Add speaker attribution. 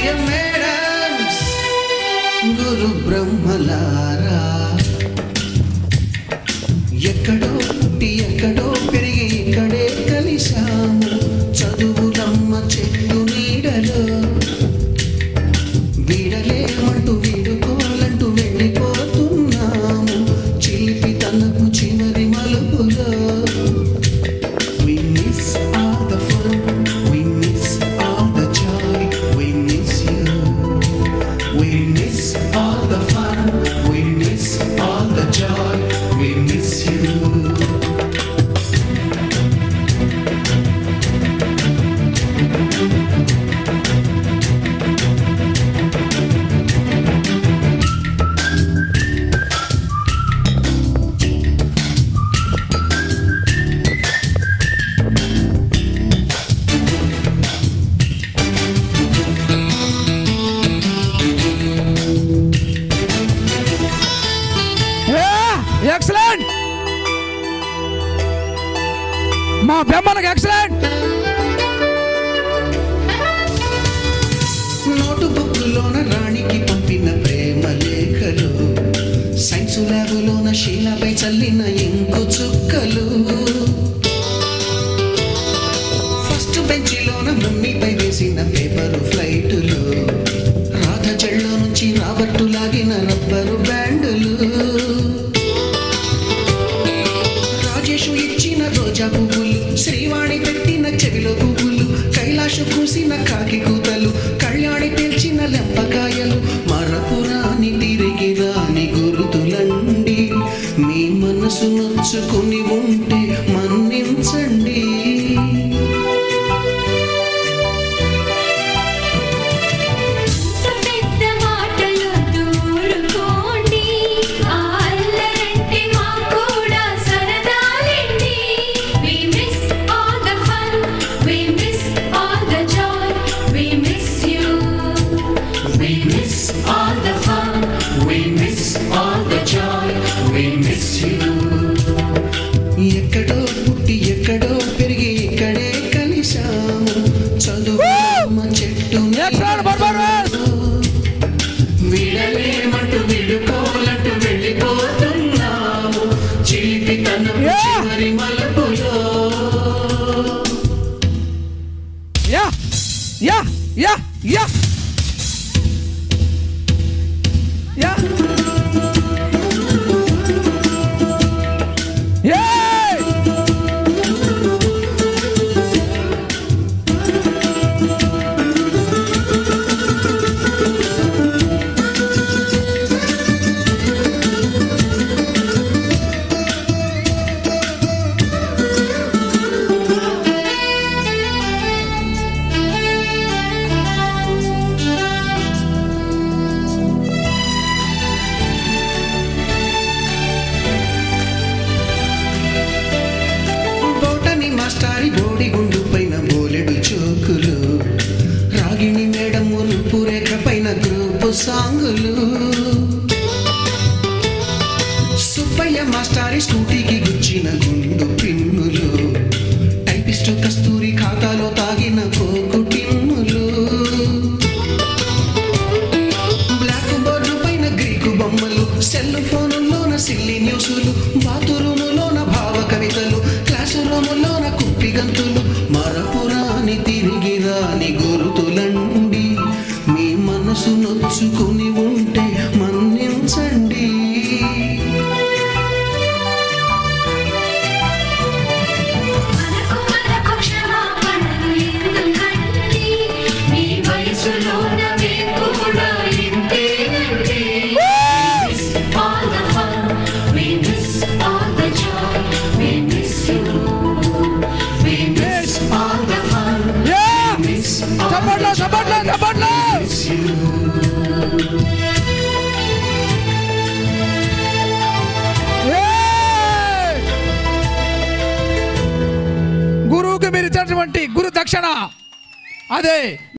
Speaker 1: Dear madams, గురు బ్రహ్మలారా, ఎక్కడో పుట్టి ఎక్కడో పెరిగి ఇక్కడే కలిశాము. చదువులమ్మ చెట్టు నీడలో వీడలేమంటూ వీడుకోవాలంటూ వెళ్ళిపోతున్నాము. చిలిపి తనకు చివరి మలుపులో we miss all the fun, we miss all the joy, we miss you, we miss all the fun, we miss all the joy, we miss you.
Speaker 2: Excellent మా బెమ్మలకు ఎక్సలెంట్.
Speaker 1: నోటు బుక్కులోన రాణికి పంపిన ప్రేమ లేఖలు, సైన్సు ల్యాబులోన శీలపై చల్లిన ఇంకు చుక్కలు, first బెంచిలోన మమ్మీపై వేసిన paper ఫ్లైటులు, Radha చెళ్ళ నుంచి రాబట్టు లాగిన rubber బ్యాండులు, Rajesh ఇచ్చిన రోజా పువ్వులు, శ్రీవాణి పెట్టిన చెవిలో పువ్వులు, కైలాషు కూసిన కాకి కూతలు, కళ్యాణి పేల్చిన లెంపకాయలు, మరపురాని తిరిగి రాని గురుతులండి. మీ మనసు నొచ్చుకుని ఉంటే మన్నించండి. ఎక్కడో పుట్టి ఎక్కడో పెరిగి ఇక్కడే కలిశాము. చదువు చెట్టు వీడలేమంటూ వీడుకోవాలంటూ వెళ్ళిపోతున్నాము. చిలిపి తన చివరి మలుపులో
Speaker 2: యా యా యా యా యా
Speaker 1: మాస్టారి బోడి గుండు పైన బోలెడు చోకులు, రాగిణి మేడం మురుపు రేఖ పైన గ్రూపు సాంగులు, సుబ్బయ్య మాస్టారి స్కూటీకి గుచ్చిన గుండు పిన్నులు, టైపిస్టు కస్తూరి ఖాతాలో తాగిన కోకు టిన్నులు, బ్లాక్ బోర్డు పైన గ్రీకు బొమ్మలు, సెల్ ఫోనుల్లోన సిల్లి న్యూసులు, బాతురూములోన భావ కవితలు, క్లాసు రూములోన కుప్పి గంతులు, మరపురాని తిరిగి రాని గురుతులండి. మీ మనసు నొచ్చుకుని ఉంటే మన్నించండి.
Speaker 2: గురువుకి మీరు ఇచ్చినటువంటి గురు దక్షిణ అదే